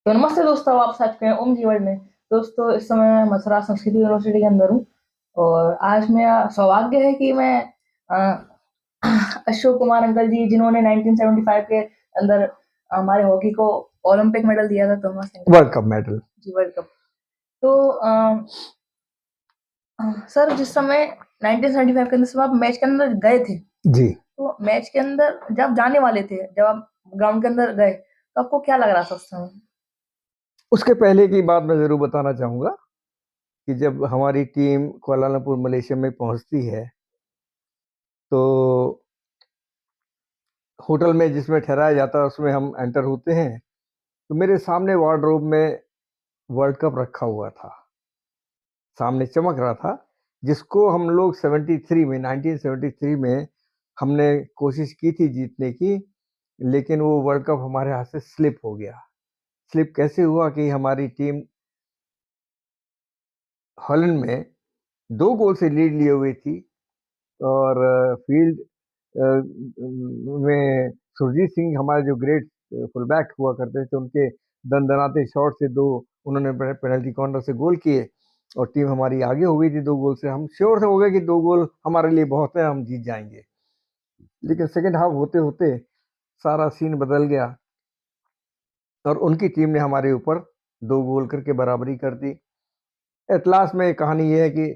तो नमस्ते दोस्तों, आप साथ में ओम जी वर्ल्ड में। दोस्तों, इस समय मैं मथुरा संस्कृत यूनिवर्सिटी के अंदर हूँ और आज मेरा सौभाग्य है कि मैं अ, अशोक कुमार अंकल जी, जिन्होंने 1975 के अंदर हमारे हॉकी को ओलंपिक मेडल दिया था, थॉमस वर्ल्ड कप मेडल। जी, वर्ल्ड कप। तो सर, जिस समय 1975 के अंदर जब आप मैच के अंदर गए थे, जी। तो मैच के अंदर जब आप जाने वाले थे, जब आप ग्राउंड के अंदर गए, तो आपको क्या लग रहा था उस समय? उसके पहले की बात मैं ज़रूर बताना चाहूँगा कि जब हमारी टीम कुआलालंपुर मलेशिया में पहुँचती है, तो होटल में जिसमें ठहराया जाता है उसमें हम एंटर होते हैं, तो मेरे सामने वार्डरोब में वर्ल्ड कप रखा हुआ था, सामने चमक रहा था, जिसको हम लोग 73 में 1973 में हमने कोशिश की थी जीतने की, लेकिन वो वर्ल्ड कप हमारे हाथ से स्लिप हो गया। स्लिप कैसे हुआ कि हमारी टीम हॉलैंड में 2 गोल से लीड लिए हुई थी और फील्ड में सुरजीत सिंह हमारे जो ग्रेट फुलबैक हुआ करते थे, उनके दनदनाते शॉट से 2 उन्होंने पेनल्टी कॉर्नर से गोल किए और टीम हमारी आगे हो गई थी 2 गोल से। हम श्योर हो गए कि 2 गोल हमारे लिए बहुत है, हम जीत जाएँगे। लेकिन सेकंड हाफ होते-होते सारा सीन बदल गया और उनकी टीम ने हमारे ऊपर 2 गोल करके बराबरी कर दी। एट लास्ट में कहानी ये है कि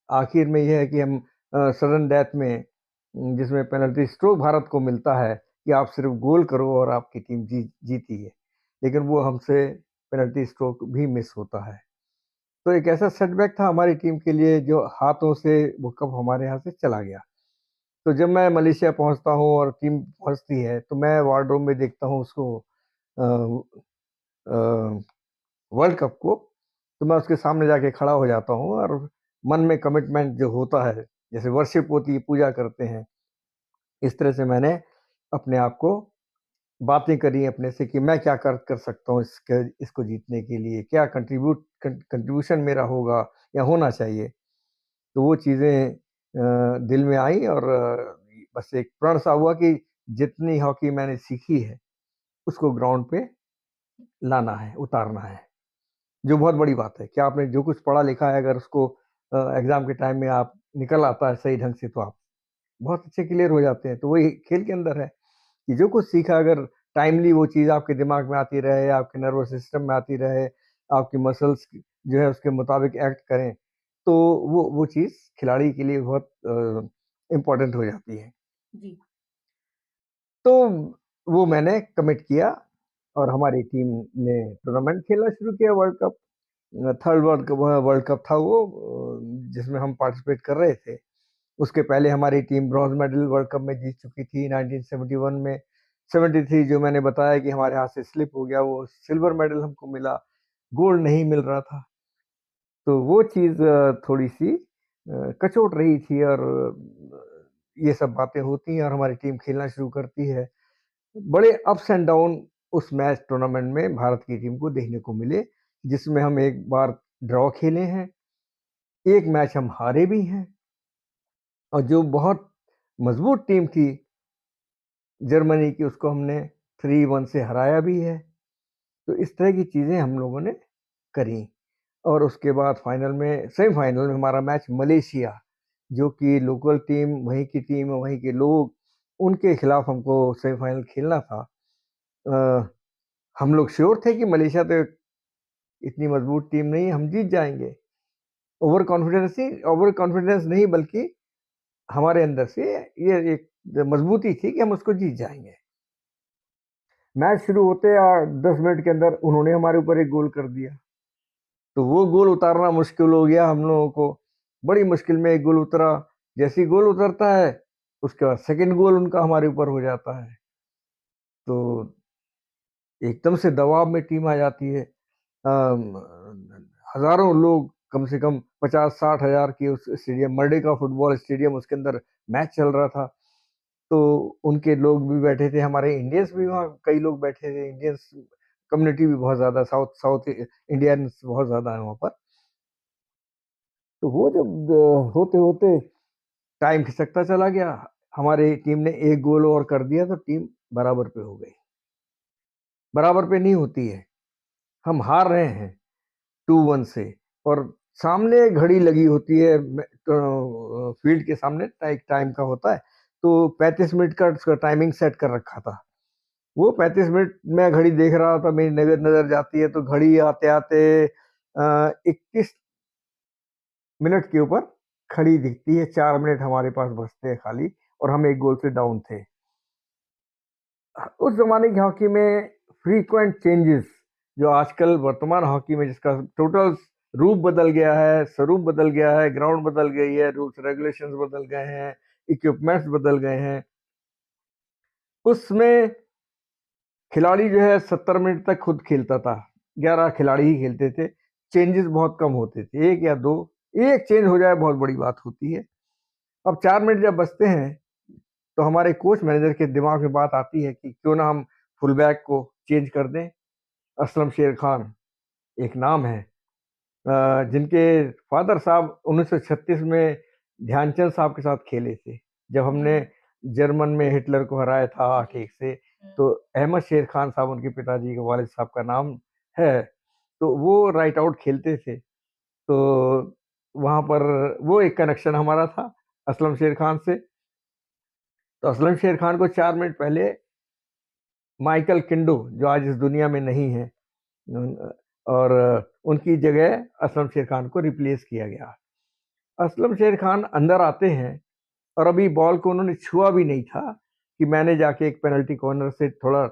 आखिर में ये है कि हम सडन डेथ में जिसमें पेनल्टी स्ट्रोक भारत को मिलता है कि आप सिर्फ गोल करो और आपकी टीम जीती है, लेकिन वो हमसे पेनल्टी स्ट्रोक भी मिस होता है। तो एक ऐसा सेटबैक था हमारी टीम के लिए जो हाथों से वो कप हमारे यहाँ से चला गया। तो जब मैं मलेशिया पहुँचता हूँ और टीम पहुँचती है, तो मैं वार्डरोब में देखता हूँ उसको अ अ, वर्ल्ड कप को, तो मैं उसके सामने जाके खड़ा हो जाता हूँ और मन में कमिटमेंट जो होता है, जैसे वर्शिप होती है, पूजा करते हैं, इस तरह से मैंने अपने आप को बातें करी अपने से कि मैं क्या कर सकता हूँ इसको जीतने के लिए, क्या कंट्रीब्यूशन मेरा होगा या होना चाहिए। तो वो चीज़ें दिल में आई और बस एक प्रण सा हुआ कि जितनी हॉकी मैंने सीखी है, उसको ग्राउंड पे लाना है, उतारना है। जो बहुत बड़ी बात है कि आपने जो कुछ पढ़ा लिखा है, अगर उसको एग्ज़ाम के टाइम में आप निकल आता है सही ढंग से, तो आप बहुत अच्छे क्लियर हो जाते हैं। तो वही खेल के अंदर है कि जो कुछ सीखा, अगर टाइमली वो चीज़ आपके दिमाग में आती रहे, आपके नर्वस सिस्टम में आती रहे, आपकी मसल्स जो है उसके मुताबिक एक्ट करें, तो वो चीज़ खिलाड़ी के लिए बहुत इम्पोर्टेंट हो जाती है। जी। तो वो मैंने कमिट किया और हमारी टीम ने टूर्नामेंट खेलना शुरू किया world cup. Third world cup था वो, जिसमें हम पार्टिसिपेट कर रहे थे। उसके पहले हमारी team bronze medal world cup में जीत चुकी थी 1971 में। 73 जो मैंने बताया कि हमारे हाथ से स्लिप हो गया, वो सिल्वर मेडल हमको मिला, गोल्ड नहीं मिल रहा था। तो वो चीज़ थोड़ी-सी कचोट रही थी और ये सब बातें होती हैं और हमारी टीम खेलना शुरू करती है। बड़े अप्स एंड डाउन उस मैच टूर्नामेंट में भारत की टीम को देखने को मिले, जिसमें हम एक बार ड्रॉ खेले हैं, एक मैच हम हारे भी हैं और जो बहुत मजबूत टीम थी जर्मनी की, उसको हमने 3-1 से हराया भी है। तो इस तरह की चीज़ें हम लोगों ने करी और उसके बाद फाइनल में सेमीफाइनल में हमारा मैच मलेशिया, जो कि लोकल टीम, वहीं की टीम, वहीं के लोग, उनके खिलाफ हमको सेमीफाइनल खेलना था। अ, हम लोग श्योर थे कि मलेशिया तो इतनी मजबूत टीम नहीं है, हम जीत जाएँगे। ओवर कॉन्फिडेंस नहीं, बल्कि हमारे अंदर से ये एक मजबूती थी कि हम उसको जीत जाएँगे। मैच शुरू होते और 10 मिनट के अंदर उन्होंने हमारे ऊपर एक गोल कर दिया। तो वो गोल उतारना मुश्किल हो गया हम लोगों को। बड़ी मुश्किल में एक गोल उतरा। जैसे ही गोल उतरता है, उसके बाद सेकंड गोल उनका हमारे ऊपर हो जाता है। तो एकदम से दबाव में टीम आ जाती है। हज़ारों लोग, कम से कम 50-60 हज़ार की उस स्टेडियम, मर्डेका फुटबॉल स्टेडियम, उसके अंदर मैच चल रहा था। तो उनके लोग भी बैठे थे, हमारे इंडियंस भी वहाँ कई लोग बैठे थे। इंडियंस कम्युनिटी भी बहुत ज़्यादा, साउथ साउथ इंडियंस बहुत ज़्यादा है वहाँ पर। तो वो जब होते-होते टाइम खिसकता चला गया, हमारी टीम ने 1 गोल और कर दिया तो टीम बराबर पे हो गई। बराबर पे नहीं होती है, हम हार रहे हैं 2-1 से, और सामने घड़ी लगी होती है, तो फील्ड के सामने एक टाइम का होता है, तो 35 मिनट का उसका टाइमिंग सेट कर रखा था। वो 35 मिनट मैं घड़ी देख रहा था, मेरी नजर नजर जाती है, तो घड़ी आते आते 21 मिनट के ऊपर खड़ी दिखती है। 4 मिनट हमारे पास बचते हैं खाली, और हम एक गोल से डाउन थे। उस जमाने की हॉकी में फ्रीक्वेंट चेंजेस, जो आजकल वर्तमान हॉकी में जिसका टोटल रूप बदल गया है, स्वरूप बदल गया है, ग्राउंड बदल गई है, रूल्स रेगुलेशंस बदल गए हैं, इक्विपमेंट्स बदल गए हैं, उसमें खिलाड़ी जो है 70 मिनट तक खुद खेलता था, 11 खिलाड़ी ही खेलते थे, चेंजेस बहुत कम होते थे, एक या दो, एक चेंज हो जाए बहुत बड़ी बात होती है। अब 4 मिनट जब बचते हैं, तो हमारे कोच मैनेजर के दिमाग में बात आती है कि क्यों ना हम फुल बैक को चेंज कर दें। असलम शेर खान एक नाम है, जिनके फादर साहब 1936 में ध्यानचंद साहब के साथ खेले थे, जब हमने जर्मन में हिटलर को हराया था 8-1 से। तो अहमद शेर खान साहब उनके पिताजी के वालिद साहब का नाम है, तो वो राइट आउट खेलते थे। तो वहां पर वो एक कनेक्शन हमारा था असलम शेर खान से। तो असलम शेर खान को 4 मिनट पहले माइकल किंडो, जो आज इस दुनिया में नहीं है, और उनकी जगह असलम शेर खान को रिप्लेस किया गया। असलम शेर खान अंदर आते हैं, और अभी बॉल को उन्होंने छुआ भी नहीं था कि मैंने जाके एक पेनल्टी कॉर्नर से थोड़ा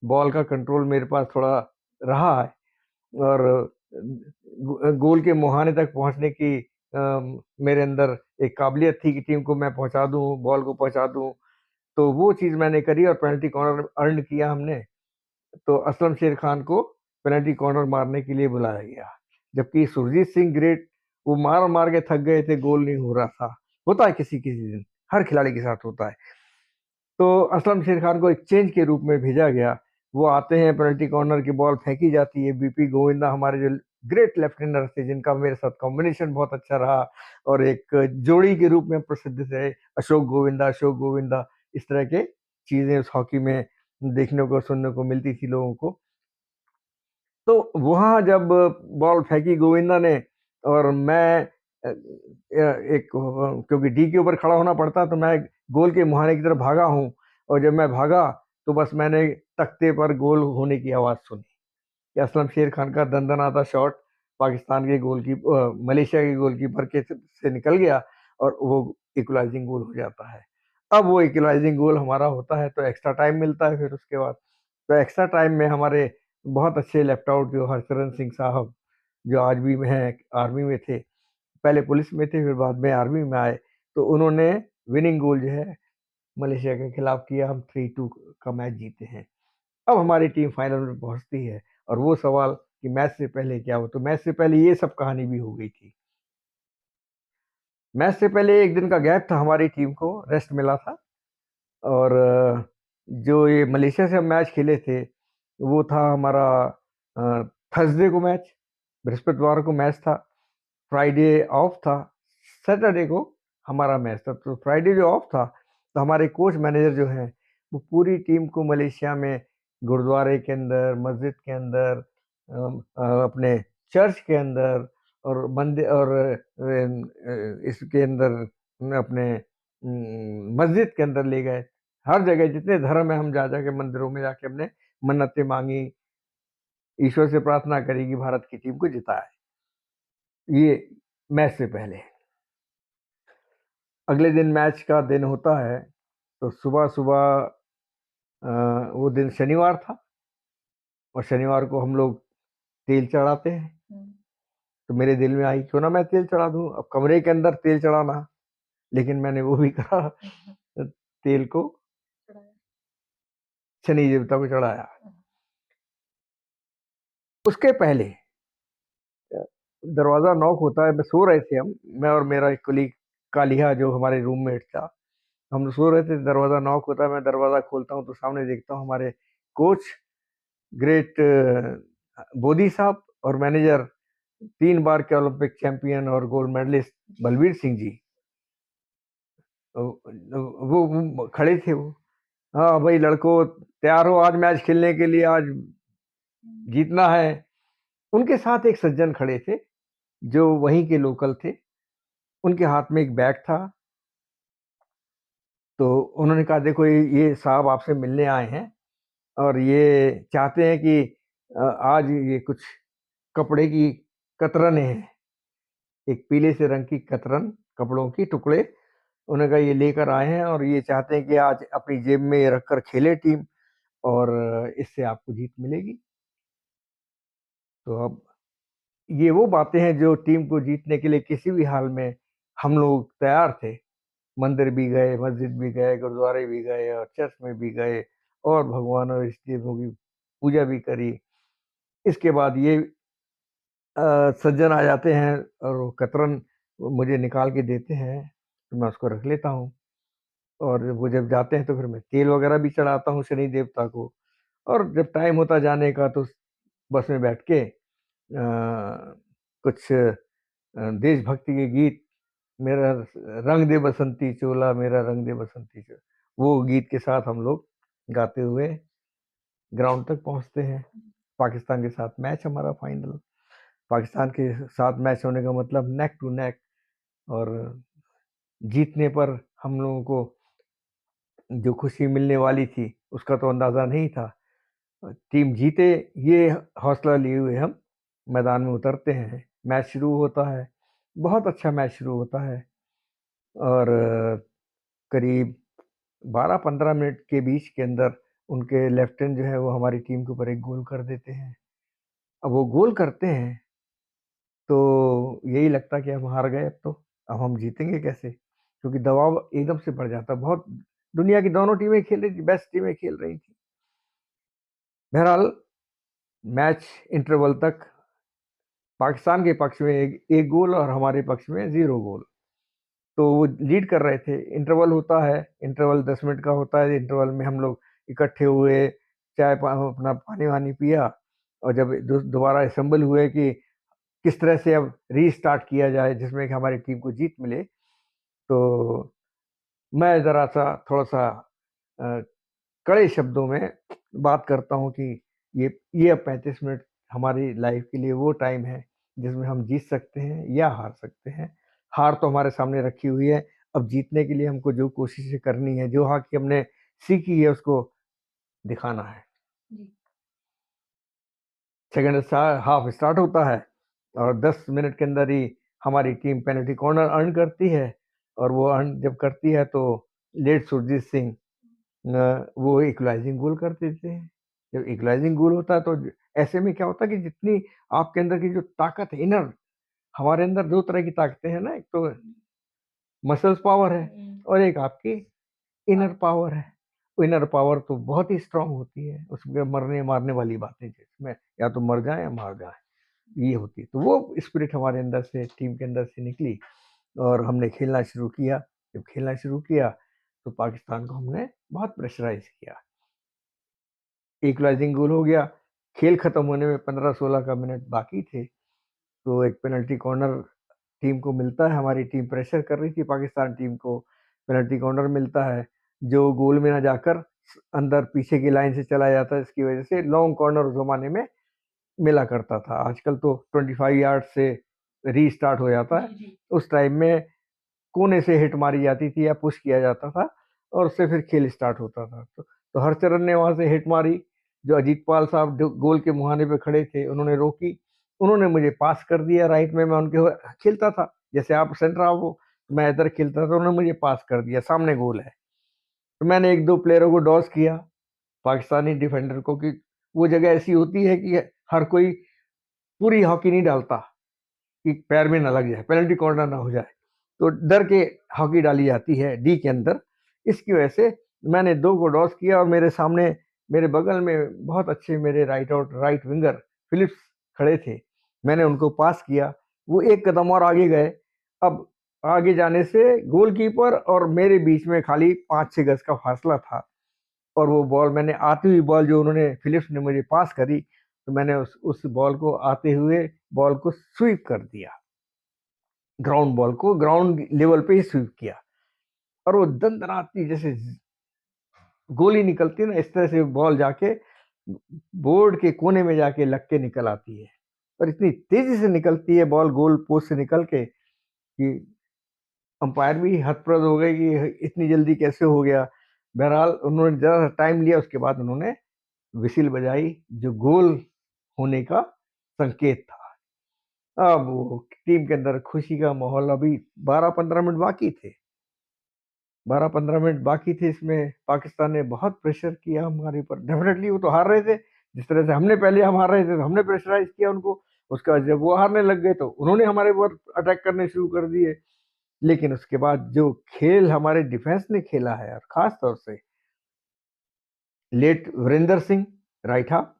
बॉल का कंट्रोल मेरे पास थोड़ा रहा है, और गोल के मुहाने तक पहुंचने की मेरे अंदर एक काबिलियत थी कि टीम को मैं पहुंचा दूं, बॉल को पहुंचा दूं। तो वो चीज़ मैंने करी और पेनल्टी कॉर्नर अर्न किया हमने। तो असलम शेर खान को पेनल्टी कॉर्नर मारने के लिए बुलाया गया, जबकि सुरजीत सिंह ग्रेट वो मार मार के थक गए थे, गोल नहीं हो रहा था। होता है किसी किसी दिन, हर खिलाड़ी के साथ होता है। तो असलम शेर खान को एक चेंज के रूप में भेजा गया। वो आते हैं, पेनल्टी कॉर्नर की बॉल फेंकी जाती है, बीपी गोविंदा हमारे जो ग्रेट लेफ्ट हैंडर थे, जिनका मेरे साथ कॉम्बिनेशन बहुत अच्छा रहा, और एक जोड़ी के रूप में प्रसिद्ध थे, अशोक गोविंदा, इस तरह के चीजें उस हॉकी में देखने को सुनने को मिलती थी लोगों को। तो वहां जब बॉल फेंकी गोविंदा ने, और मैं एक, क्योंकि डी के ऊपर खड़ा होना पड़ता, तो मैं गोल के मुहाने की तरफ भागा हूं, और जब मैं भागा तो बस मैंने तख्ते पर गोल होने की आवाज सुनी कि असलम शेर खान का दंदनाता शॉट पाकिस्तान के मलेशिया के गोलकीपर के से निकल गया, और वो इक्वलाइजिंग गोल हो जाता है। अब वो इक्वलाइजिंग गोल हमारा होता है, तो एक्स्ट्रा टाइम मिलता है फिर उसके बाद। तो एक्स्ट्रा टाइम में हमारे बहुत अच्छे लेफ्ट आउट जो हरचरण सिंह साहब, जो आज भी में हैं, आर्मी में थे, पहले पुलिस में थे, फिर बाद में आर्मी में आए, तो उन्होंने विनिंग गोल जो है मलेशिया के खिलाफ किया, हम 3-2 का मैच जीते हैं। अब हमारी टीम फाइनल में पहुंचती है, और वो सवाल कि मैच से पहले क्या हो, तो मैच से पहले ये सब कहानी भी हो गई थी। मैच से पहले एक दिन का गैप था, हमारी टीम को रेस्ट मिला था, और जो ये मलेशिया से हम मैच खेले थे, वो था हमारा थर्सडे को मैच, बृहस्पतिवार को मैच था, फ्राइडे ऑफ था, सैटरडे को हमारा मैच था। तो फ्राइडे जो ऑफ था, तो हमारे कोच मैनेजर जो हैं, वो पूरी टीम को मलेशिया में गुरुद्वारे के अंदर, मस्जिद के अंदर, अपने चर्च के अंदर, और मंदिर, और इसके अंदर अपने मस्जिद के अंदर ले गए। हर जगह जितने धर्म है, हम जा जाके मंदिरों में जाके हमने मन्नतें मांगी, ईश्वर से प्रार्थना करी कि भारत की टीम को जिताए। ये मैच से पहले। अगले दिन मैच का दिन होता है, तो सुबह सुबह वो दिन शनिवार था, और शनिवार को हम लोग तेल चढ़ाते हैं। तो मेरे दिल में आई क्यों ना मैं तेल चढ़ा दूं, अब कमरे के अंदर तेल चढ़ाना, लेकिन मैंने वो भी कहा, तेल को शनि देवता को चढ़ाया। उसके पहले दरवाजा नॉक होता है, मैं सो रहे थे हम, मैं और मेरा एक कुलीग कालिया जो हमारे रूममेट था, हम सो रहे थे, दरवाजा नॉक होता है, मैं दरवाजा खोलता हूँ, तो सामने देखता हूँ हमारे कोच ग्रेट बोधी साहब, और मैनेजर 3 बार के ओलंपिक चैंपियन और गोल्ड मेडलिस्ट बलबीर सिंह जी। वो खड़े थे वो, हाँ भाई लड़कों तैयार हो आज मैच खेलने के लिए, आज जीतना है। उनके साथ एक सज्जन खड़े थे, जो वहीं के लोकल थे। उनके हाथ में एक बैग था। तो उन्होंने कहा, देखो ये साहब आपसे मिलने आए हैं और ये चाहते हैं कि आज ये कुछ कपड़े की कतरनें हैं, एक पीले से रंग की कतरन, कपड़ों की टुकड़े। उन्होंने कहा ये लेकर आए हैं और ये चाहते हैं कि आज अपनी जेब में ये रखकर खेले टीम, और इससे आपको जीत मिलेगी। तो अब ये वो बातें हैं जो टीम को जीतने के लिए किसी भी हाल में हम लोग तैयार थे। मंदिर भी गए, मस्जिद भी गए, गुरुद्वारे भी गए और चर्च में भी गए, और भगवान और इष्ट देवों की पूजा भी करी। इसके बाद ये सज्जन आ जाते हैं और वो कतरन मुझे निकाल के देते हैं, तो मैं उसको रख लेता हूँ। और वो जब जाते हैं तो फिर मैं तेल वगैरह भी चढ़ाता हूँ शनि देवता को। और जब टाइम होता जाने का तो बस में बैठ के कुछ देशभक्ति के गीत, मेरा रंग दे बसंती चोला, मेरा रंग दे बसंती चोला, वो गीत के साथ हम लोग गाते हुए ग्राउंड तक पहुंचते हैं। पाकिस्तान के साथ मैच हमारा फाइनल। पाकिस्तान के साथ मैच होने का मतलब नेक टू नेक, और जीतने पर हम लोगों को जो खुशी मिलने वाली थी उसका तो अंदाज़ा नहीं था। टीम जीते ये हौसला लिए हुए हम मैदान में उतरते हैं। मैच शुरू होता है, बहुत अच्छा मैच शुरू होता है, और करीब 12-15 मिनट के बीच के अंदर उनके लेफ्टिनेंट जो है वो हमारी टीम के ऊपर एक गोल कर देते हैं। अब वो गोल करते हैं तो यही लगता कि हम हार गए, अब हम जीतेंगे कैसे? क्योंकि दबाव एकदम से बढ़ जाता। बहुत दुनिया की दोनों टीमें खेल रही थी, बेस्ट टीमें खेल रही थी। बहरहाल मैच इंटरवल तक पाकिस्तान के पक्ष में एक गोल और हमारे पक्ष में 0 गोल। तो वो लीड कर रहे थे। इंटरवल होता है, इंटरवल 10 मिनट का होता है। इंटरवल में हम लोग इकट्ठे हुए, अपना पानी-वानी पिया, और जब दोबारा असेंबल हुए कि किस तरह से अब रीस्टार्ट किया जाए जिसमें कि हमारी टीम को जीत मिले, तो मैं ज़रा-सा थोड़ा-सा अ, कड़े शब्दों में बात करता हूँ कि ये अब 35 मिनट हमारी लाइफ के लिए वो टाइम है जिसमें हम जीत सकते हैं या हार सकते हैं। हार तो हमारे सामने रखी हुई है, अब जीतने के लिए हमको जो कोशिशें करनी है, जो हॉकी हमने सीखी है उसको दिखाना है। जी। सेकंड हाफ स्टार्ट होता है और 10 मिनट के अंदर ही हमारी टीम पेनल्टी कॉर्नर अर्न करती है, और वो अर्न जब करती है तो लेट सुरजीत सिंह वो इक्वलाइजिंग गोल कर देते हैं। जब इक्वलाइजिंग गोल होता है तो ऐसे में क्या होता है कि जितनी आपके अंदर की जो ताकत है इनर, हमारे अंदर 2 तरह की ताकतें हैं ना, एक तो मसल्स पावर है और एक आपकी इनर पावर है। इनर पावर तो बहुत ही स्ट्रांग होती है, उसमें मरने-मारने वाली बातें जिसमें या तो मर जाएँ या मार जाएँ, ये होती है। तो वो स्पिरिट हमारे अंदर से, टीम के अंदर से निकली और हमने खेलना शुरू किया। जब खेलना शुरू किया तो पाकिस्तान को हमने बहुत प्रेशराइज़ किया। इक्वलाइजिंग गोल हो गया। खेल खत्म होने में 15-16 का मिनट बाकी थे, तो एक पेनल्टी कॉर्नर टीम को मिलता है। हमारी टीम प्रेशर कर रही थी पाकिस्तान टीम को, पेनल्टी कॉर्नर मिलता है, जो गोल में ना जाकर अंदर पीछे की लाइन से चला जाता है। इसकी वजह से लॉन्ग कॉर्नर उस ज़माने में मिला करता था। आजकल तो 25 यार्ड से रीस्टार्ट हो जाता है। उस टाइम में कोने से हिट मारी जाती थी या पुश किया जाता था और उससे फिर खेल स्टार्ट होता था। तो हरचरण ने वहाँ से हिट मारी, जो अजीत पाल साहब जो गोल के मुहाने पे खड़े थे, उन्होंने रोकी। उन्होंने मुझे पास कर दिया राइट में, मैं उनके खेलता था। जैसे आप सेंटर हाफ हो, मैं इधर खेलता था, उन्होंने मुझे पास कर दिया, सामने गोल है। तो मैंने 1-2 प्लेयरों को डॉस किया, पाकिस्तानी डिफेंडर को, कि वो जगह ऐसी होती है कि हर कोई पूरी हॉकी नहीं डालता कि पैर में ना लग जाए, पेनल्टी कॉर्नर ना हो जाए। तो डर के हॉकी डाली जाती है डी के अंदर। इसकी वजह से मैंने 2 को डॉस किया और मेरे सामने, मेरे बगल में बहुत अच्छे मेरे राइट विंगर फिलिप्स खड़े थे। मैंने उनको पास किया, वो 1 कदम और आगे गए। अब आगे जाने से गोलकीपर और मेरे बीच में खाली 5-6 गज का फासला था, और वो बॉल मैंने आती हुई बॉल जो उन्होंने फिलिप्स ने मुझे पास करी, तो मैंने उस बॉल को आते हुए बॉल को स्वीप कर दिया। ग्राउंड बॉल को ग्राउंड लेवल पे ही स्वीप किया, और वो दंदनाती जैसे गोली निकलती है ना, इस तरह से बॉल जाके बोर्ड के कोने में जाके लग के निकल आती है। और इतनी तेजी से निकलती है बॉल गोल पोस्ट से निकल के कि अंपायर भी हतप्रभ हो गए कि इतनी जल्दी कैसे हो गया। बहरहाल उन्होंने ज़रा टाइम लिया, उसके बाद उन्होंने विसिल बजाई जो गोल होने का संकेत था। अब वो टीम के अंदर खुशी का माहौल, अभी 12-15 मिनट बाकी थे। 12-15 मिनट बाकी थे, इसमें पाकिस्तान ने बहुत प्रेशर किया हमारे ऊपर। डेफिनेटली वो तो हार रहे थे, जिस तरह से हमने पहले हम हार रहे थे तो हमने प्रेशराइज़ किया उनको। उसके बाद जब वो हारने लग गए तो उन्होंने हमारे ऊपर अटैक करने शुरू कर दिए। लेकिन उसके बाद जो खेल हमारे डिफेंस ने खेला है, और ख़ास तौर से late Virender Singh right half,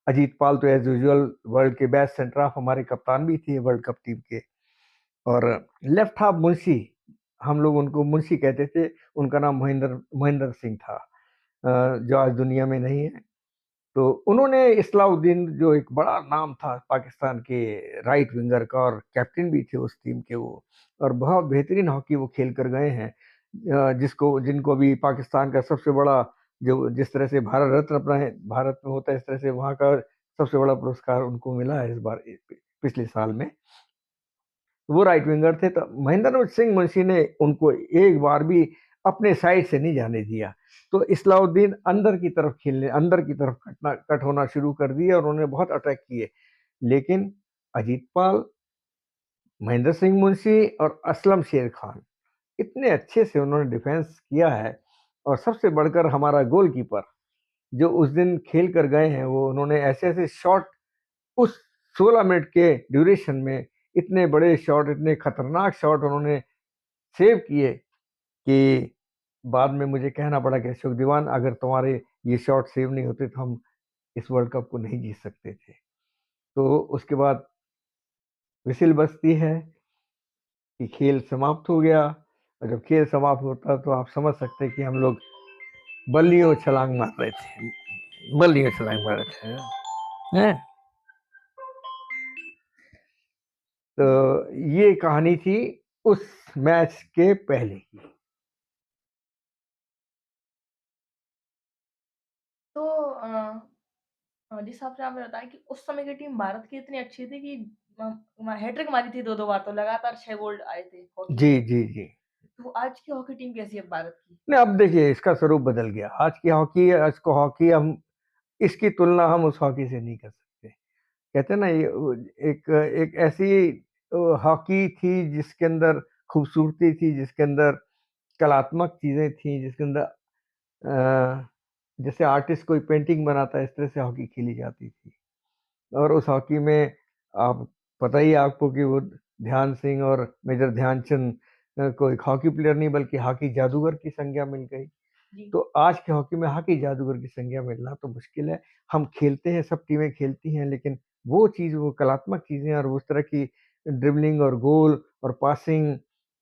Ajit Pal तो एज़ यूजुअल वर्ल्ड के बेस्ट सेंटर हाफ हमारे कप्तान भी थे वर्ल्ड कप टीम के। और लेफ्ट हाफ मुंशी, हम लोग उनको मुंशी कहते थे, उनका नाम महेंद्र महेंद्र सिंह था, जो आज दुनिया में नहीं है। तो उन्होंने इस्लाउद्दीन, जो एक बड़ा नाम था पाकिस्तान के राइट विंगर का और कैप्टन भी थे उस टीम के वो, और बहुत बेहतरीन हॉकी वो खेल कर गए हैं, जिसको जिनको अभी पाकिस्तान का सबसे बड़ा, जो जिस तरह से भारत रत्न अपना है भारत में होता है, इस तरह से वहाँ का सबसे बड़ा पुरस्कार उनको मिला है इस बार पिछले साल में। वो राइट विंगर थे, तो महेंद्र सिंह मुंशी ने उनको एक बार भी अपने साइड से नहीं जाने दिया। तो इस्लाउद्दीन अंदर की तरफ खेलने, अंदर की तरफ कट होना शुरू कर दिए और उन्होंने बहुत अटैक किए। लेकिन अजीत पाल, महेंद्र सिंह मुंशी और असलम शेर खान, इतने अच्छे से उन्होंने डिफेंस किया है। और सबसे बढ़कर हमारा गोलकीपर, जो उस दिन खेल कर गए हैं, वो उन्होंने ऐसे-ऐसे शॉट उस 16 मिनट के ड्यूरेशन में, इतने बड़े शॉट, इतने खतरनाक शॉट उन्होंने सेव किए कि बाद में मुझे कहना पड़ा कि अशोक दीवान, अगर तुम्हारे ये शॉट सेव नहीं होते तो हम इस वर्ल्ड कप को नहीं जीत सकते थे। तो उसके बाद व्हिसिल बजती है कि खेल समाप्त हो गया, और जब खेल समाप्त होता तो आप समझ सकते हैं कि हम लोग बल्लियों छलांग मार रहे थे, बल्लियों छलांग मार रहे थे। हैं? तो जी। ये कहानी थी उस मैच के पहले की। तो जिस हिसाब से आपने बताया कि उस समय की टीम भारत की इतनी अच्छी थी कि हैट्रिक मारी थी 2-2 बार, तो लगातार 6 गोल आए थे हॉकी जी, में। जी, जी। तो आज की हॉकी टीम कैसी है भारत की? नहीं, अब देखिए इसका स्वरूप बदल गया। आज की हॉकी, आज को हॉकी हम इसकी तुलना हम उस हॉकी से नहीं कर सकते। कहते हैं ना, ये एक एक ऐसी हॉकी थी जिसके अंदर खूबसूरती थी, जिसके अंदर कलात्मक चीज़ें थी, जिसके अंदर जैसे आर्टिस्ट कोई पेंटिंग बनाता है, इस तरह से हॉकी खेली जाती थी। और उस हॉकी में आप, पता ही है आपको कि वो ध्यान सिंह और मेजर ध्यानचंद को एक हॉकी प्लेयर नहीं बल्कि हॉकी जादूगर की संज्ञा मिल गई। जी, तो आज के हॉकी में हॉकी जादूगर की संज्ञा मिलना तो मुश्किल है। हम खेलते हैं, सब टीमें खेलती हैं, लेकिन वो चीज़, वो कलात्मक चीज़ें और उस तरह की ड्रिबलिंग और गोल और पासिंग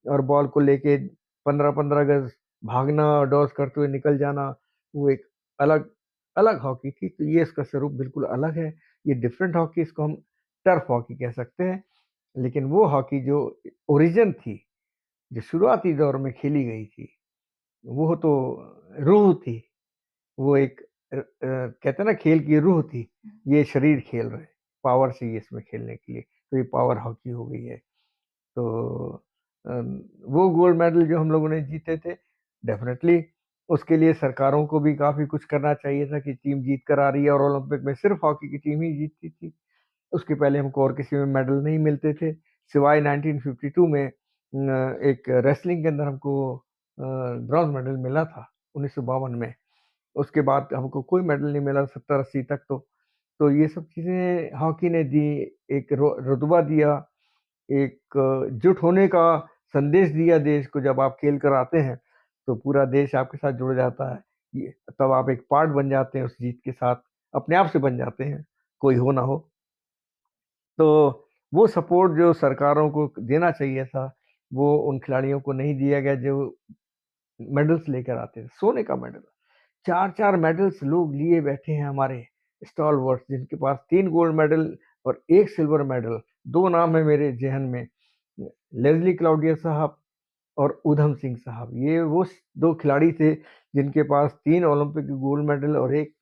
और बॉल को लेके 15-15 गज़ भागना और डॉस करते हुए निकल जाना, वो एक अलग अलग हॉकी थी। तो ये इसका स्वरूप बिल्कुल अलग है। ये डिफरेंट हॉकी, इसको हम टर्फ हॉकी कह सकते हैं। लेकिन वो हॉकी जो ओरिजिन थी, जो शुरुआती दौर में खेली गई थी, वो तो रूह थी। वो एक कहते हैं ना, खेल की रूह थी। ये शरीर खेल रहे हैं, पावर चाहिए इसमें खेलने के लिए, तो ये पावर हॉकी हो गई है। तो वो गोल्ड मेडल जो हम लोगों ने जीते थे, डेफ़िनेटली उसके लिए सरकारों को भी काफ़ी कुछ करना चाहिए था कि टीम जीत कर आ रही है, और ओलंपिक में सिर्फ़ हॉकी की टीम ही जीतती थी। उसके पहले हमको और किसी में मेडल नहीं मिलते थे, सिवाय 1952 में एक रेसलिंग के अंदर हमको ब्रॉन्ज़ मेडल मिला था, 1952 में। उसके बाद हमको कोई मेडल नहीं मिला 70-80 तक तो। तो ये सब चीज़ें हॉकी ने दी, एक रुतबा दिया, एक जुट होने का संदेश दिया देश को। जब आप खेल कर आते हैं, तो पूरा देश आपके साथ जुड़ जाता है। ये तब आप एक पार्ट बन जाते हैं उस जीत के साथ, अपने आप से बन जाते हैं, कोई हो ना हो। तो वो सपोर्ट जो सरकारों को देना चाहिए था, वो उन खिलाड़ियों को नहीं दिया गया जो मेडल्स लेकर आते थे। सोने का मेडल, 4-4 मेडल्स लोग लिए बैठे हैं हमारे स्टॉलवर्ट्स, जिनके पास 3 गोल्ड मेडल और 1 सिल्वर मेडल। 2 नाम है मेरे ज़हन में, लेस्ली क्लाउडिया साहब और ऊधम सिंह साहब। ये वो 2 खिलाड़ी थे जिनके पास 3 ओलंपिक गोल्ड मेडल और 1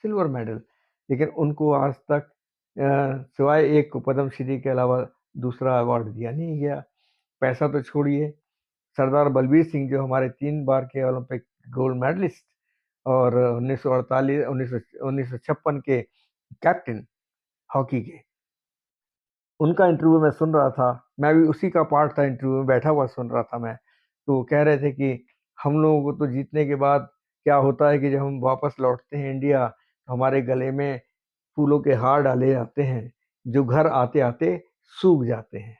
सिल्वर मेडल। लेकिन उनको आज तक सिवाय एक को पद्मश्री के अलावा दूसरा अवार्ड दिया नहीं गया। पैसा तो छोड़िए, सरदार बलबीर सिंह जो हमारे 3 बार के ओलंपिक गोल्ड मेडलिस्ट और 1948 1956 के कैप्टन हॉकी के, उनका इंटरव्यू मैं सुन रहा था। मैं भी उसी का पार्ट था, इंटरव्यू में बैठा हुआ सुन रहा था मैं। तो वो कह रहे थे कि हम लोगों को तो जीतने के बाद क्या होता है कि जब हम वापस लौटते हैं इंडिया, तो हमारे गले में फूलों के हार डाले जाते हैं, जो घर आते-आते सूख जाते हैं।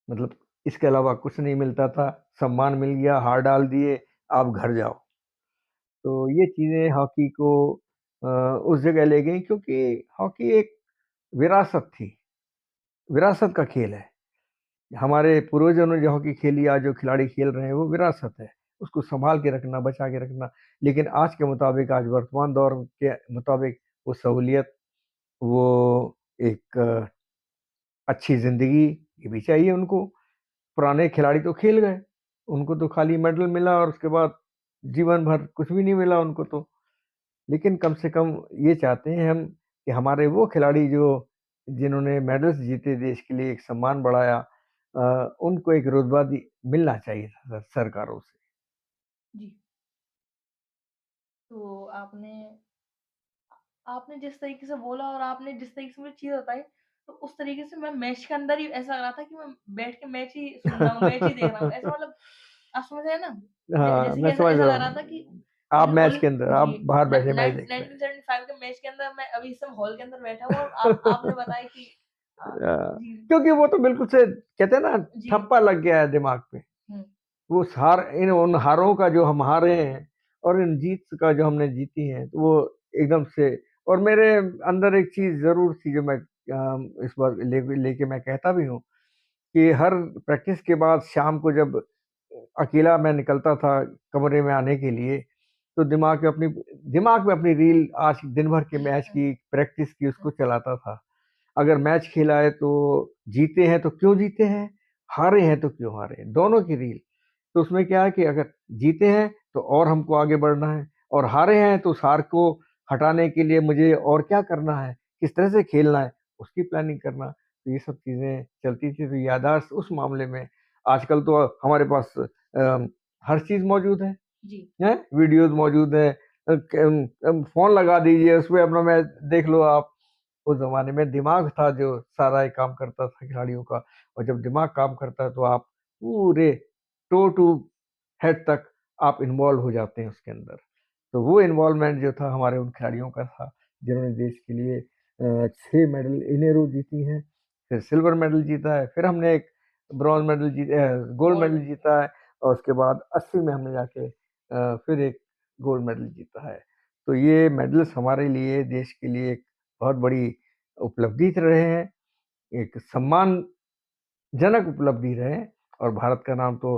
मतलब इसके अलावा कुछ नहीं मिलता था, सम्मान मिल गया, हार डाल दिए, आप घर जाओ। तो ये चीज़ें हॉकी को उस जगह ले गई, क्योंकि हॉकी एक विरासत थी, विरासत का खेल है। हमारे पूर्वजों ने जो हॉकी खेली, आज जो खिलाड़ी खेल रहे हैं, वो विरासत है। उसको सँभाल के रखना, बचा के रखना। लेकिन आज के मुताबिक, आज वर्तमान दौर के मुताबिक वो सहूलियत, वो एक अच्छी ज़िंदगी, ये भी चाहिए उनको। पुराने खिलाड़ी तो खेल गए, उनको तो खाली मेडल मिला और उसके बाद जीवन भर कुछ भी नहीं मिला उनको तो। लेकिन कम से कम ये चाहते हैं हम कि हमारे वो खिलाड़ी जो जिन्होंने मेडल्स जीते, देश के लिए एक सम्मान बढ़ाया, उनको एक रुतबा मिलना चाहिए सरकारों से। जी। तो आपने आपने जिस तरीके से बोला और आपने जिस तरीके से मुझे चीज़ बताई, तो उस तरीके से मैं मैच के अंदर ही ऐसा लग रहा था कि मैं बैठ के मैच ही सुन रहा हूँ, मैच ही देख रहा हूँ। ऐसा मतलब आप समझ रहे हैं ना? हाँ, जैसे कि मैं ऐसा समझ ऐसा रहा लग रहा था हूँ। कि आप मैंने मैच ओल के अंदर, जी, आप बाहर न बैठे मैच नाइन देख रहे हैं। 1975 के मैच के अंदर मैं अभी इस समय हॉल के अंदर बैठा हूँ और आप आपने बताया कि जी, क्योंकि वो तो बिल्कुल से कहते हैं ना, जी। ठप्पा लग गया है दिमाग पे। हुँ, वो हार, इन उन हारों का जो हम हारे हैं और इन जीत का जो हमने जीती है, तो वो एकदम से। और मेरे अंदर एक चीज़ ज़रूर थी जो मैं इस बार लेके मैं कहता भी हूँ कि हर प्रैक्टिस के बाद शाम को जब अकेला मैं निकलता था कमरे में आने के लिए, तो दिमाग में अपनी रील, आज दिन भर के मैच हुँ, की, प्रैक्टिस की, हुँ, उसको चलाता था। अगर मैच खेला है तो जीते हैं तो क्यों जीते हैं, हारे हैं तो क्यों हारे हैं, दोनों की रील। तो उसमें क्या है कि अगर जीते हैं तो और हमको आगे बढ़ना है, और हारे हैं तो उस हार को हटाने के लिए मुझे और क्या करना है, किस तरह से खेलना है, उसकी प्लानिंग करना। तो ये सब चीज़ें चलती थी, तो याददाश्त उस मामले में। आजकल तो हमारे पास हर चीज़ मौजूद है, जी। हैं? वीडियोज़ मौजूद हैं, फ़ोन लगा दीजिए, उसमें अपना मैच देख लो आप। उस ज़माने में दिमाग था जो सारा ये काम करता था खिलाड़ियों का, और जब दिमाग काम करता है तो आप पूरे टो टू हेड तक आप इन्वॉल्व हो जाते हैं उसके अंदर। तो वो इन्वॉल्वमेंट जो था हमारे उन खिलाड़ियों का था, जिन्होंने देश के लिए 6 मेडल इन ए रो जीती हैं, फिर सिल्वर मेडल जीता है, फिर हमने एक गोल्ड गोल्ड मेडल जीता है, और उसके बाद 80 में हमने जाके फिर एक गोल्ड मेडल जीता है। तो ये मेडल्स हमारे लिए, देश के लिए एक बहुत बड़ी उपलब्धि रहे हैं, एक सम्मानजनक उपलब्धि रहे। और भारत का नाम तो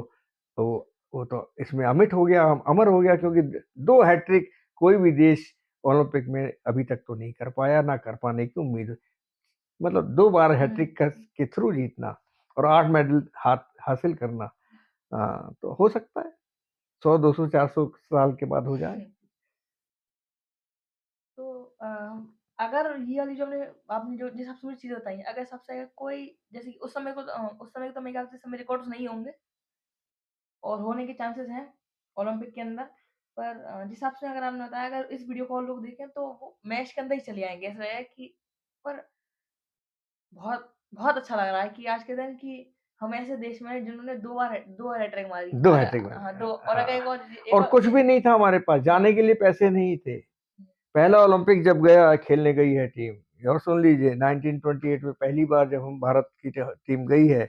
वो तो इसमें अमिट हो गया, अमर हो गया, क्योंकि 2 हैट्रिक कोई भी देश ओलंपिक में अभी तक तो नहीं कर पाया, ना कर पाने की उम्मीद। मतलब 2 बार हुँ, हैट्रिक के थ्रू जीतना और 8 मेडल हासिल करना, तो हो सकता है 100, 200, 400 साल के बाद हो जाए। हुँ। तो अगर ये वाली जो हमने आपने जो जिस हिसाब से मुझे चीज़ें बताई हैं, अगर सबसे अगर कोई जैसे कि उस समय तो मेरे ख्याल से इस समय रिकॉर्ड्स नहीं होंगे और होने के चांसेस हैं ओलंपिक के अंदर। पर जिस हिसाब से अगर आपने बताया अगर इस वीडियो को और लोग देखें तो वो मैच के अंदर ही चले आएँगे। ऐसा है कि पर बहुत बहुत अच्छा लग रहा है कि आज के दिन कि हम ऐसे देश में हैं जिन्होंने 2 बार हैट्रिक मारी। 2 अगर हैट्रिक में, हाँ, 2 और अगर हाँ। एक और और कुछ जी, भी नहीं था हमारे पास, जी। जाने के लिए पैसे नहीं थे। पहला ओलंपिक जब गया खेलने गई है टीम, और सुन लीजिए 1928 में पहली बार जब हम भारत की टीम गई है,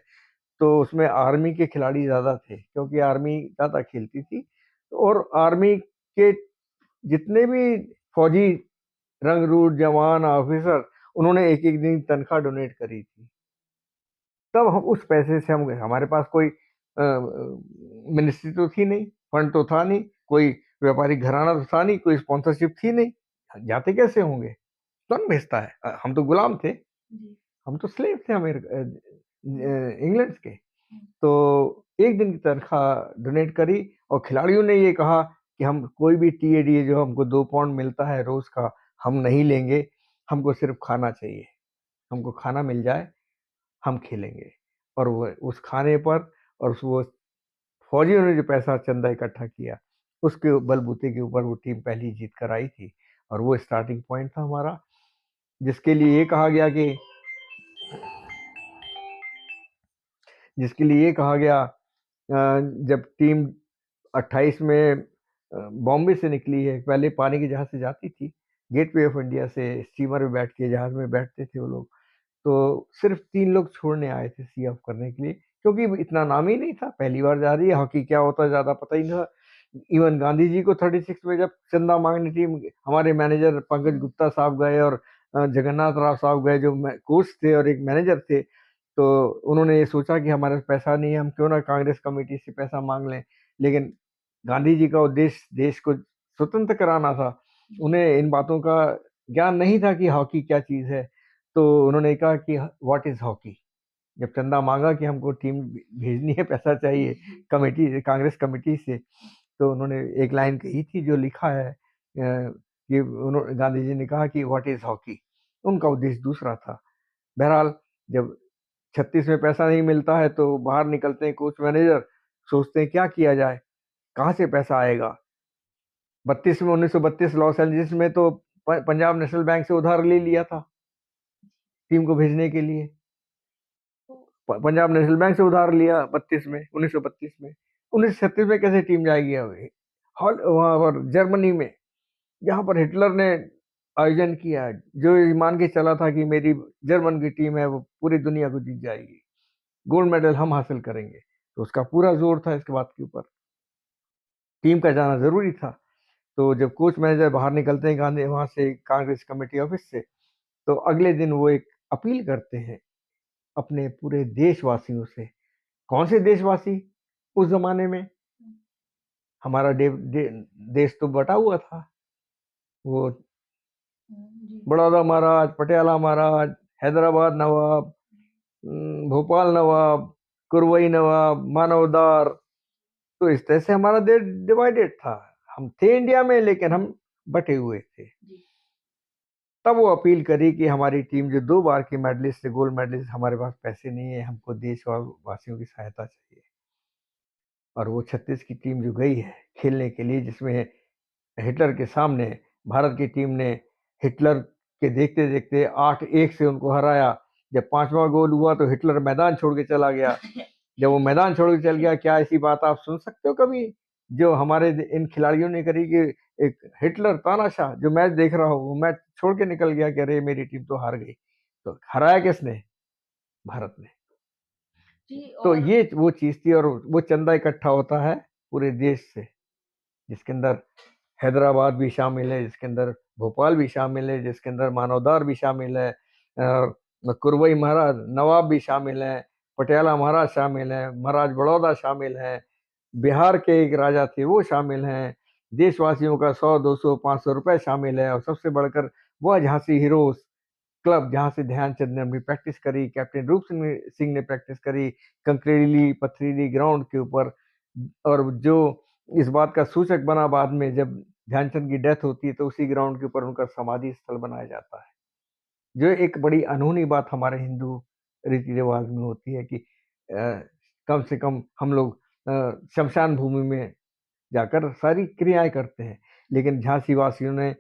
तो उसमें आर्मी के खिलाड़ी ज़्यादा थे, क्योंकि आर्मी ज़्यादा खेलती थी। और आर्मी के जितने भी फौजी रंगरूट जवान ऑफिसर, उन्होंने एक-एक दिन तनख्वाह डोनेट करी थी। तब हम उस पैसे से हम गए, हमारे पास कोई मिनिस्ट्री तो थी नहीं, फंड तो था नहीं, कोई व्यापारिक घराना तो था नहीं, कोई स्पॉन्सरशिप थी नहीं, जाते कैसे होंगे? कौन भेजता है? हम तो गुलाम थे, जी। हम तो स्लेव थे हुँ, इंग्लैंड के। हुँ, तो 1 दिन की तनख्वाह डोनेट करी, और खिलाड़ियों ने ये कहा कि हम कोई भी टीएडीए जो हमको 2 पाउंड मिलता है रोज़ का, हम नहीं लेंगे। हमको सिर्फ खाना चाहिए, हमको खाना मिल जाए, हम खेलेंगे। और वो उस खाने पर और वो फौजियों ने जो पैसा चंदा इकट्ठा किया, उसके बलबूते के ऊपर वो टीम पहली जीत कर आई थी। और वो स्टार्टिंग पॉइंट था हमारा, जिसके लिए ये कहा गया कि जिसके लिए ये कहा गया जब टीम 28 में बॉम्बे से निकली है, पहले पानी के जहाज से जाती थी, गेटवे ऑफ इंडिया से स्टीमर में बैठ के जहाज में बैठते थे वो लोग। तो सिर्फ 3 लोग छोड़ने आए थे सी ऑफ करने के लिए, क्योंकि इतना नाम ही नहीं था, पहली बार जा रही है, हॉकी क्या होता है ज़्यादा पता ही नहीं था। इवन गांधी जी को 36 में जब चंदा मांगने टीम, हमारे मैनेजर पंकज गुप्ता साहब गए और जगन्नाथ राव साहब गए जो कोच थे और एक मैनेजर थे, तो उन्होंने ये सोचा कि हमारे पास पैसा नहीं है, हम क्यों ना कांग्रेस कमेटी से पैसा मांग लें। लेकिन गांधी जी का उद्देश्य देश को स्वतंत्र कराना था, उन्हें इन बातों का ज्ञान नहीं था कि हॉकी क्या चीज़ है। तो उन्होंने कहा कि व्हाट इज़ हॉकी। जब चंदा मांगा कि हमको टीम भेजनी है, पैसा चाहिए कमेटी, कांग्रेस कमेटी से, तो उन्होंने एक लाइन कही थी जो लिखा है कि उन्होंने, गांधी जी ने कहा कि व्हाट इज़ हॉकी। उनका उद्देश्य दूसरा था। बहरहाल जब 36 में पैसा नहीं मिलता है तो बाहर निकलते हैं कोच मैनेजर, सोचते हैं क्या किया जाए, कहाँ से पैसा आएगा। 32 में 1932 लॉस एंजलिस में तो पंजाब नेशनल बैंक से उधार ले लिया था टीम को भेजने के लिए। पंजाब नेशनल बैंक से उधार लिया 32 में, 1932 में। 1936 में कैसे टीम जाएगी अभी हॉल वहां पर जर्मनी में, जहां पर हिटलर ने आयोजन किया है, जो ये मान के चला था कि मेरी जर्मन की टीम है वो पूरी दुनिया को जीत जाएगी, गोल्ड मेडल हम हासिल करेंगे। तो उसका पूरा जोर था इसके बात के ऊपर, टीम का जाना जरूरी था। तो जब कोच मैनेजर बाहर निकलते हैं गांधी वहां से कांग्रेस कमेटी ऑफिस से, तो अगले दिन वो एक अपील करते हैं अपने पूरे देशवासियों से। कौन से देशवासी? उस जमाने में हमारा देश तो बटा हुआ था। वो जी। बड़ौदा महाराज, पटियाला महाराज, हैदराबाद नवाब, भोपाल नवाब, कुरवई नवाब, मानवदार। तो इस तरह से हमारा देश डिवाइडेड था। हम थे इंडिया में लेकिन हम बटे हुए थे। तब वो अपील करी कि हमारी टीम जो 2 बार की मेडलिस्ट है, गोल्ड मेडलिस्ट, हमारे पास पैसे नहीं है, हमको देश और वासियों की सहायता चाहिए। और वो 36 की टीम जो गई है खेलने के लिए, जिसमें हिटलर के सामने भारत की टीम ने हिटलर के देखते देखते 8-1 से उनको हराया। जब 5वां गोल हुआ तो हिटलर मैदान छोड़ के चला गया। जब वो मैदान छोड़ के चल गया, क्या ऐसी बात आप सुन सकते हो कभी जो हमारे इन खिलाड़ियों ने करी कि एक हिटलर तानाशाह जो मैच देख रहा हो वो मैच छोड़ के निकल गया कि अरे मेरी टीम तो हार गई। तो हराया किसने? भारत ने। जी। तो और ये वो चीज थी। और वो चंदा इकट्ठा होता है पूरे देश से, जिसके अंदर हैदराबाद भी शामिल है, जिसके अंदर भोपाल भी शामिल है, जिसके अंदर मानवदार भी शामिल है, कुरवई महाराज नवाब भी शामिल है, पटियाला महाराज शामिल है, महाराज बड़ौदा शामिल है, बिहार के एक राजा थे वो शामिल हैं, देशवासियों का 100, 200, 500 रुपए शामिल है। और सबसे बढ़कर वह झांसी हीरोज क्लब, जहां से ध्यानचंद ने अपनी प्रैक्टिस करी, कैप्टन रूप सिंह ने प्रैक्टिस करी कंकरीली पथरीली ग्राउंड के ऊपर। और जो इस बात का सूचक बना बाद में, जब ध्यानचंद की डेथ होती है तो उसी ग्राउंड के ऊपर उनका समाधि स्थल बनाया जाता है। जो एक बड़ी अनहोनी बात हमारे हिंदू रीति रिवाज में होती है कि कम से कम हम लोग शमशान भूमि में जाकर सारी क्रियाएं करते हैं। लेकिन झांसी वासियों ने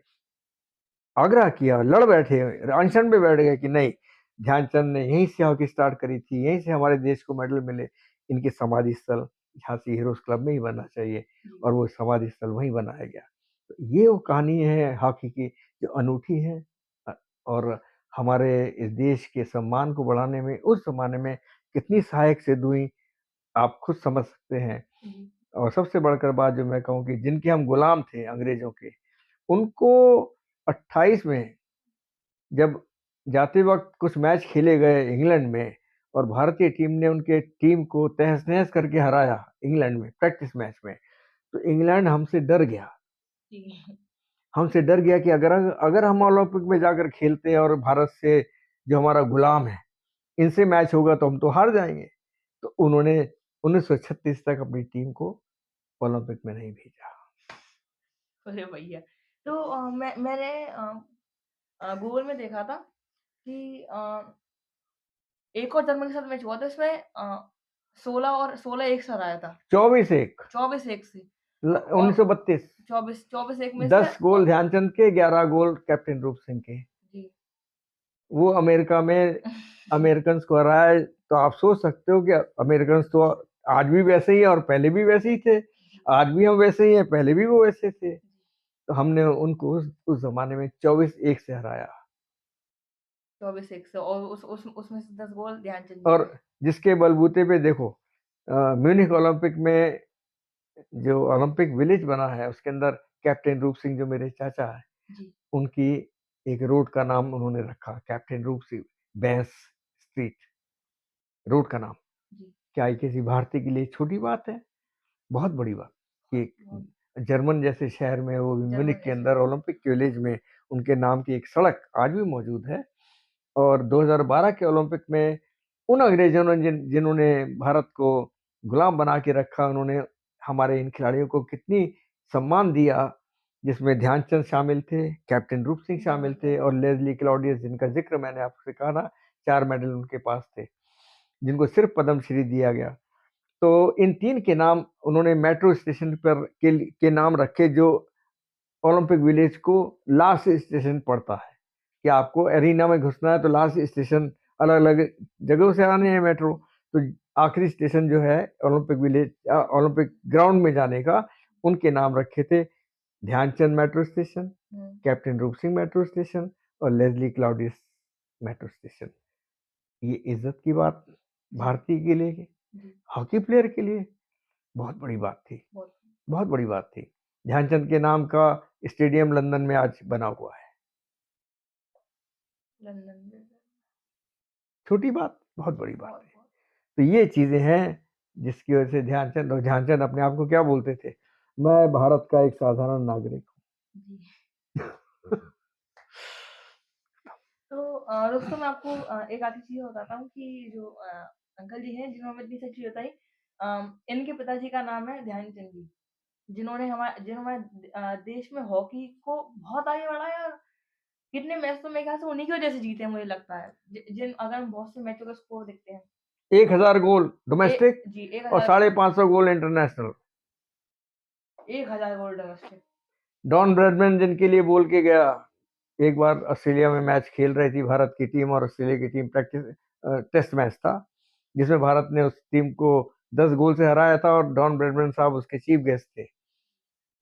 आग्रह किया, लड़ बैठे, अनशन पे बैठ गए कि नहीं, ध्यानचंद ने यहीं से हॉकी स्टार्ट करी थी, यहीं से हमारे देश को मेडल मिले, इनकी समाधि स्थल झांसी हीरोज क्लब में ही बनना चाहिए। और वो समाधि स्थल वहीं बनाया गया। तो ये वो कहानी है हॉकी की जो अनूठी है। और हमारे इस देश के सम्मान को बढ़ाने में उस जमाने में कितनी सहायक सिद्ध हुई, आप खुद समझ सकते हैं। और सबसे बढ़कर बात जो मैं कहूँ कि जिनके हम गुलाम थे अंग्रेजों के, उनको 28 में जब जाते वक्त कुछ मैच खेले गए इंग्लैंड में और भारतीय टीम ने उनके टीम को तहस नहस करके हराया इंग्लैंड में प्रैक्टिस मैच में, तो इंग्लैंड हमसे डर गया। हमसे डर गया कि अगर अगर हम ओलंपिक में जाकर खेलते हैं और भारत से जो हमारा गुलाम है इनसे मैच होगा तो हम तो हार जाएंगे। तो उन्होंने 1936 तक अपनी टीम को ओलंपिक में नहीं भेजा। अरे भैया! तो मैंने गूगल में देखा था कि एक और जर्मनी के साथ मैच हुआ था, इसमें 16 और 16 एक से हराया था। 24-1 24-1 से। और 1932। 24-1 में से 10 गोल ध्यानचंद के, 11 गोल कैप्टन रूप सिंह के। जी। वो अमेरिका में अमेरिकन को हराया, तो आप सोच सकते हो कि अमेरिकन तो आज भी वैसे ही है और पहले भी वैसे ही थे। आज भी हम वैसे ही हैं, पहले भी वो वैसे थे। तो हमने उनको उस जमाने में 24-1 से हराया। 24-1 से, और उसमें से 10 गोल ध्यानचंद जी और के। जिसके बलबूते पे देखो, म्यूनिख ओलंपिक में जो ओलंपिक विलेज बना है, उसके अंदर कैप्टन रूप सिंह जो मेरे चाचा है, जी। उनकी एक रोड का नाम उन्होंने रखा, कैप्टन रूप सिंह बैंस स्ट्रीट रोड का नाम। जी। क्या ये किसी भारतीय के लिए छोटी बात है? बहुत बड़ी बात कि बहुत जर्मन जैसे शहर में, वो भी म्यूनिख जर्मन के जैसे। अंदर ओलंपिक विलेज में, उनके नाम की एक सड़क आज भी मौजूद है। और 2012 के ओलंपिक में उन अंग्रेजों ने जिन्होंने भारत को गुलाम बना के रखा, उन्होंने हमारे इन खिलाड़ियों को कितनी सम्मान दिया, जिसमें ध्यानचंद शामिल थे, कैप्टन रूप सिंह शामिल थे और लेस्ली क्लॉडियस, जिनका जिक्र मैंने आपसे कहा ना, 4 मेडल उनके पास थे, जिनको सिर्फ पद्मश्री दिया गया। तो इन 3 के नाम उन्होंने मेट्रो स्टेशन पर के नाम रखे, जो ओलंपिक विलेज को लास्ट स्टेशन पड़ता है। कि आपको एरिना में घुसना है तो लास्ट स्टेशन अलग-अलग जगहों से आने हैं मेट्रो, तो आखिरी स्टेशन जो है ओलंपिक विलेज ओलंपिक ग्राउंड में जाने का, उनके नाम रखे थे। ध्यानचंद मेट्रो स्टेशन, कैप्टन रूप सिंह मेट्रो स्टेशन और लेस्ली क्लाउडियस मेट्रो स्टेशन। ये इज्जत की बात भारतीय के लिए, हॉकी प्लेयर के लिए बहुत बड़ी बात थी, बहुत बड़ी बात थी। ध्यानचंद के नाम का स्टेडियम लंदन में आज बना हुआ है। लंदन में। छोटी बात, बहुत बड़ी बात है। तो ये चीजें हैं जिसकी वजह से ध्यानचंद, और ध्यानचंद अपने आप को क्या बोलते थे? मैं भारत का एक साधारण नागरिक हूँ। तो दोस्तों मैं आपको एक आखिरी चीज़ बताता हूँ कि जो अंकल जी हैं जिन्होंने इतनी सच्ची बताई, इनके पिताजी का नाम है ध्यानचंद जी, जिन्होंने देश में हॉकी को बहुत आगे बढ़ाया, और कितने मैच तो मेरे ख्याल से उन्हीं की वजह से जीते हैं, मुझे लगता है। जिन अगर हम बहुत से मैचों का स्कोर देखते हैं, 1000 गोल डोमेस्टिक जी और 1000 550 गोल इंटरनेशनल। 1000 गोल डोमेस्टिक। डॉन ब्रैडमैन जिनके लिए बोल के गया, एक बार ऑस्ट्रेलिया में मैच खेल रही थी भारत की टीम और ऑस्ट्रेलिया की टीम, प्रैक्टिस टेस्ट मैच था, जिसमें भारत ने उस टीम को 10 गोल से हराया था और डॉन ब्रैडमैन साहब उसके चीफ गेस्ट थे।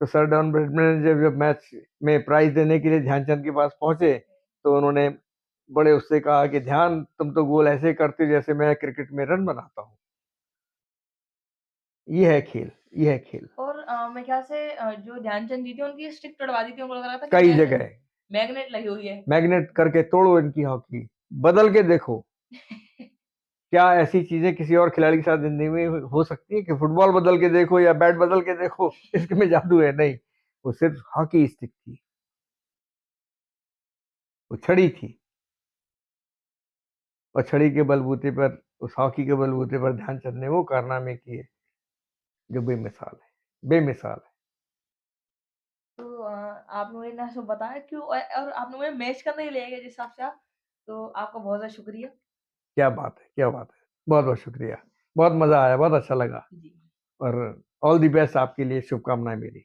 तो सर डॉन ब्रैडमैन जब मैच में प्राइज देने के लिए ध्यानचंद के पास पहुंचे, तो उन्होंने बड़े उससे कहा कि ध्यान, तुम तो गोल ऐसे करते हो जैसे मैं क्रिकेट में रन बनाता हूँ। ये है खेल, ये है खेल। और मेरे ख्याल से जो ध्यानचंद जी थे उनकी स्टिक तोड़वा दी थी, उनको लग रहा था कि कई जगह मैग्नेट लगी हुई है। मैग्नेट करके तोड़ो इनकी हॉकी, बदल के देखो। क्या ऐसी चीजें किसी और खिलाड़ी के साथ जिंदगी में हो सकती है कि फुटबॉल बदल के देखो या बैट बदल के देखो? इसमें जादू है? नहीं, वो सिर्फ हॉकी स्टिक थी, वो छड़ी थी, और छड़ी के बलबूते पर, उस हॉकी के बलबूते पर ध्यानचंद ने वो कारनामे किए जो बेमिसाल है, बेमिसाल है। तो आपने मुझे ना सब बताया क्यों, और आपने मुझे मैच करने ही ले गए जिस हिसाब से आप, तो आपका बहुत ज़्यादा शुक्रिया। क्या बात है, क्या बात है। बहुत बहुत शुक्रिया, बहुत मजा आया, बहुत अच्छा लगा। जी। और ऑल द बेस्ट, आपके लिए शुभकामनाएं मेरी।